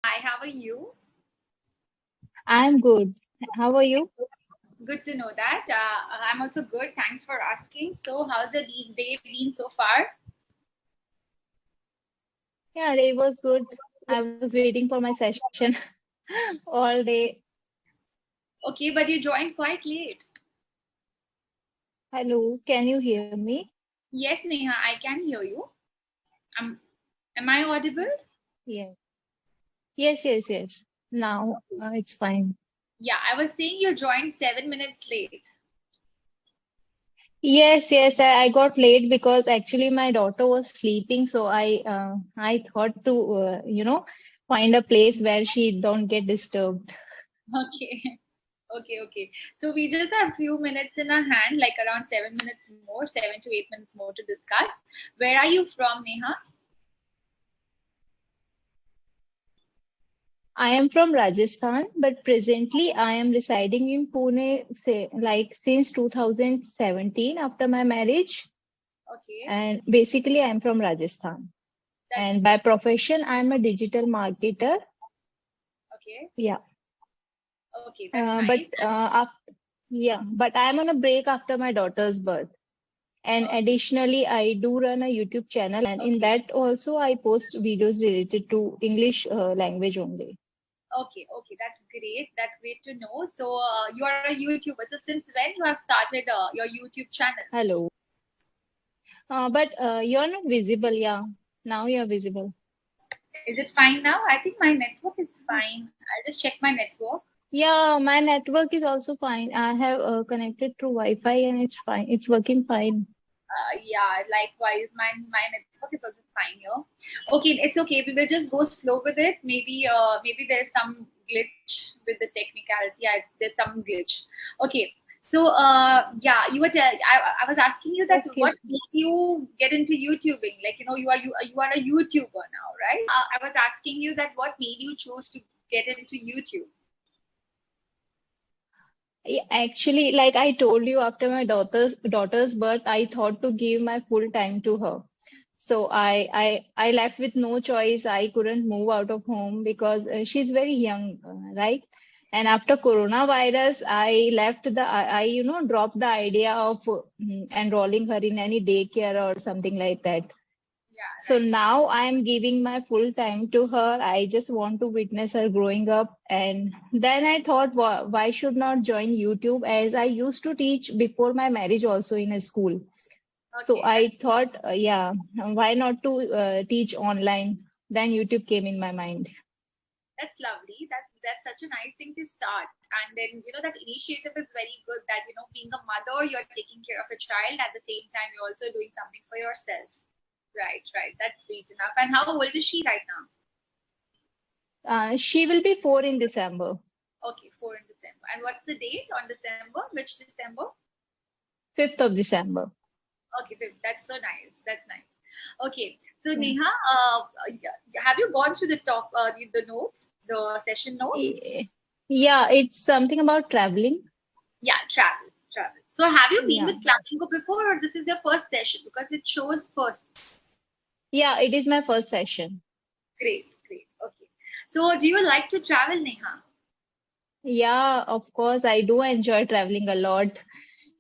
Hi, how are you? I'm good. How are you? Good to know that. I'm also good. Thanks for asking. So, how's the day been so far? Yeah, day was good. I was waiting for my session all day. Okay, but you joined quite late. Hello, can you hear me? Yes, Neha, I can hear you. Am, am I audible? Yes. Yes. Now it's fine. Yeah, I was saying you joined 7 minutes late. Yes. I got late because actually my daughter was sleeping, so I thought to find a place where she don't get disturbed. Okay. Okay. So, we just have few minutes in our hand, like around 7 minutes more, 7 to 8 minutes more to discuss. Where are you from, Neha? I am from Rajasthan, but presently I am residing in Pune, say, like since 2017 after my marriage. Okay, And basically, I'm from Rajasthan. that's And by great. profession, I'm a digital marketer. Okay, Yeah. okay, that's Uh, nice. but yeah, but I'm on a break after my daughter's birth. And Okay, additionally, I do run a YouTube channel, and in okay. that also I post videos related to English language only. Okay, that's great. That's great to know. So, you are a YouTuber. So, since when you have started your YouTube channel? Hello. But you're not visible. Yeah. Now you're visible. Is it fine now? I think my network is fine. I'll just check my network. Yeah, my network is also fine. I have connected through Wi-Fi and it's fine. It's working fine. Yeah, likewise, my network is also fine here. Okay, it's okay. We will just go slow with it. Maybe there's some glitch with the technicality. There's some glitch. Okay. So, yeah, I was asking you that Okay. what made you get into YouTubing? Like, you are a YouTuber now, right? I was asking you that what made you choose to get into YouTube? Actually, like I told you, after my daughter's birth, I thought to give my full time to her. So I left with no choice. I couldn't move out of home because she's very young, right? And after coronavirus, I left I dropped the idea of enrolling her in any daycare or something like that. Yeah, So right. now I'm giving my full time to her. I just want to witness her growing up. And then I thought, why should not join YouTube, as I used to teach before my marriage also in a school. So Okay, I thought, yeah, why not to teach online? Then YouTube came in my mind. that's lovely. That's such a nice thing to start. And then that initiative is very good. That being a mother, you're taking care of a child at the same time. You're also doing something for yourself. Right. That's sweet enough. And how old is she right now? She will be 4 in December, Okay, 4 in December. And what's the date on December? Which December? 5th of December. Okay, that's so nice. That's nice. Okay, so Yeah. Neha, have you gone through the top the notes, the session notes? Eh, yeah, it's something about traveling. Yeah, travel. So have you been Yeah. with Clapingo before, or this is your first session? Because it shows first. Yeah, it is my first session. Great. Okay. So do you like to travel, Neha? Yeah, of course, I do enjoy traveling a lot.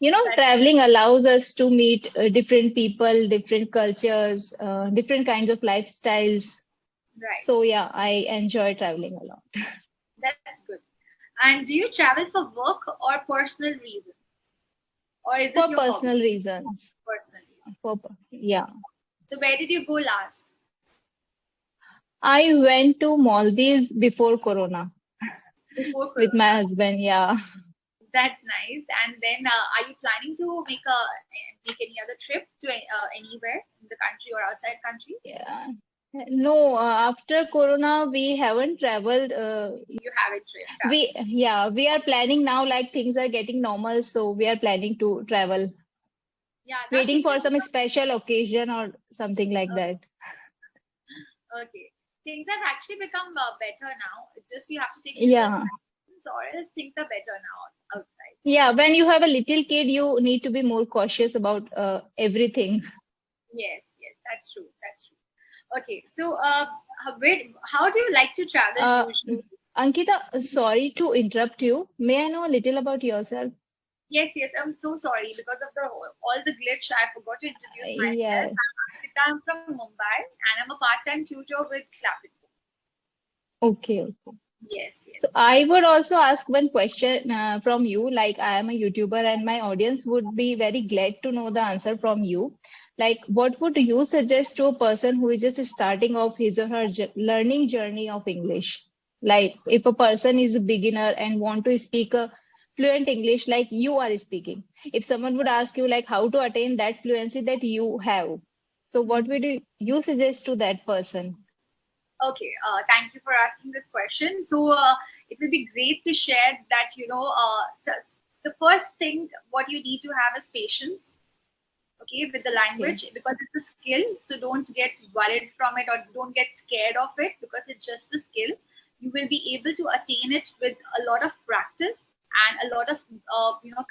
You know, That's traveling allows us to meet different people, different cultures, different kinds of lifestyles. right. So, yeah, I enjoy traveling a lot That's good. And do you travel for work or personal reasons, or is it for your hobby? personal reasons. Personal reasons. Yeah, So where did you go last? I went to Maldives before Corona Before with my Corona. husband. Yeah, That's nice. And then, are you planning to make any other trip to anywhere in the country or outside country? yeah. No, after Corona, we haven't traveled. You haven't traveled. We are planning now, like things are getting normal, so we are planning to travel, Yeah, now waiting things for have some become special occasion or something like that. okay. Things have actually become better now. It's just you have to take little Yeah. precautions, or else things are better now outside. Yeah. When you have a little kid, you need to be more cautious about everything. Yes, that's true. That's true. Okay, so how do you like to travel Uh, usually? Ankita, sorry to interrupt you. May I know a little about yourself? Yes, yes, I'm so sorry because of the all the glitch. I forgot to introduce myself. Yeah. I'm Ankita. I'm from Mumbai, and I'm a part-time tutor with Clapingo. Okay. Okay. Yes, yes. So I would also ask one question from you. Like I am a YouTuber and my audience would be very glad to know the answer from you. Like what would you suggest to a person who is just starting off his or her learning journey of English? Like if a person is a beginner and want to speak a fluent English like you are speaking. If someone would ask you like how to attain that fluency that you have. So what Mhm. would you suggest to that person? Okay, thank you for asking this question. So it will be great to share that the first thing what you need to have is patience. Okay, with the Okay. language because it's a skill. So don't get worried from it or don't get scared of it because it's just a skill. You will be able to attain it with a lot of practice and a lot of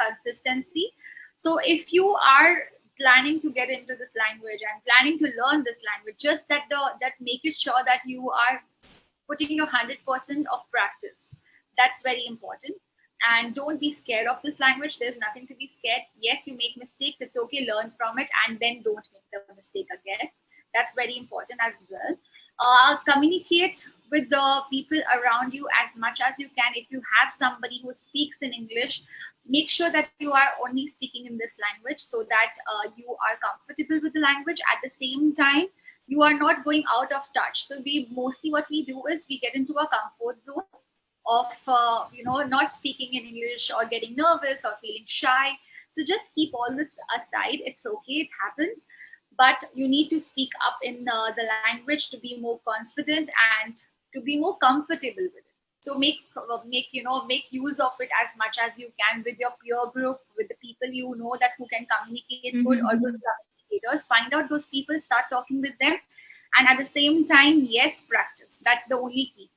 consistency. So if you are planning to get into this language and planning to learn this language, just that make it sure that you are putting your 100% of practice. That's very important. And don't be scared of this language. There's nothing to be scared. Yes, you make mistakes. It's okay. Learn from it and then don't make the mistake again. That's very important as well. Communicate with the people around you as much as you can. If you have somebody who speaks in English, make sure that you are only speaking in this language so that you are comfortable with the language. At the same time, you are not going out of touch. So we mostly what we do is we get into a comfort zone of not speaking in English or getting nervous or feeling shy. So just keep all this aside. It's okay. It happens. But you need to speak up in the language to be more confident and to be more comfortable with it. So make use of it as much as you can with your peer group, with the people you know that who can communicate good or good communicators. Find out those people, start talking with them, and at the same time, yes, practice. That's the only key.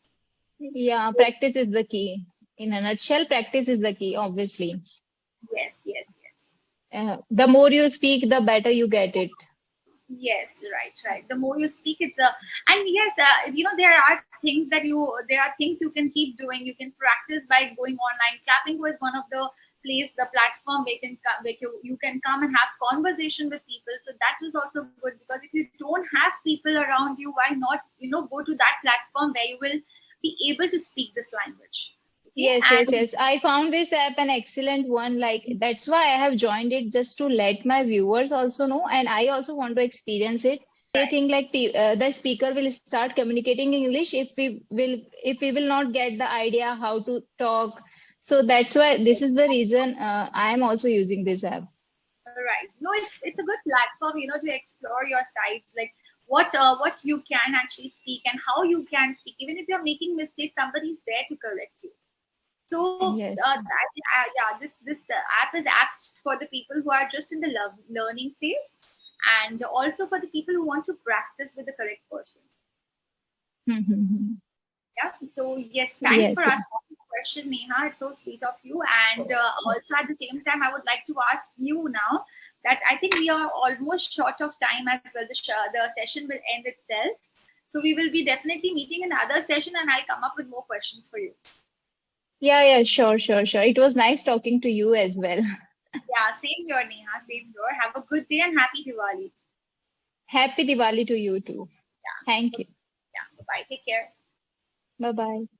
Yeah, practice is the key. In a nutshell, practice is the key, obviously. Yes, yes, yes. The more you speak, the better you get it. Yes, right, right. The more you speak, and yes, there are things there are things you can keep doing. You can practice by going online. Clapping was one of the platform where you can come and have conversation with people. So that was also good because if you don't have people around you, why not go to that platform where you will be able to speak this language. Okay, Yes, yes, and yes. I found this app an excellent one. Like that's why I have joined it just to let my viewers also know, and I also want to experience it. They right. think like the speaker will start communicating in English if we will not get the idea how to talk. So that's why this is the reason I am also using this app. Right. No, it's a good platform, to explore your sites, like what you can actually speak and how you can speak. Even if you're making mistakes, somebody's there to correct you. So Yes. yeah, this app is apt for the people who are just in the learning phase, and also for the people who want to practice with the correct person. Yeah. So yes, thanks Yes. for asking the question, Neha. It's so sweet of you. And also at the same time, I would like to ask you now that I think we are almost short of time as well. The session will end itself. So we will be definitely meeting another session, and I'll come up with more questions for you. Yeah, yeah, sure, sure, sure. It was nice talking to you as well. Yeah, same here, Neha. Same here. Have a good day and happy Diwali. Happy Diwali to you too. Yeah. Thank you. Yeah. Bye. Take care. Bye bye.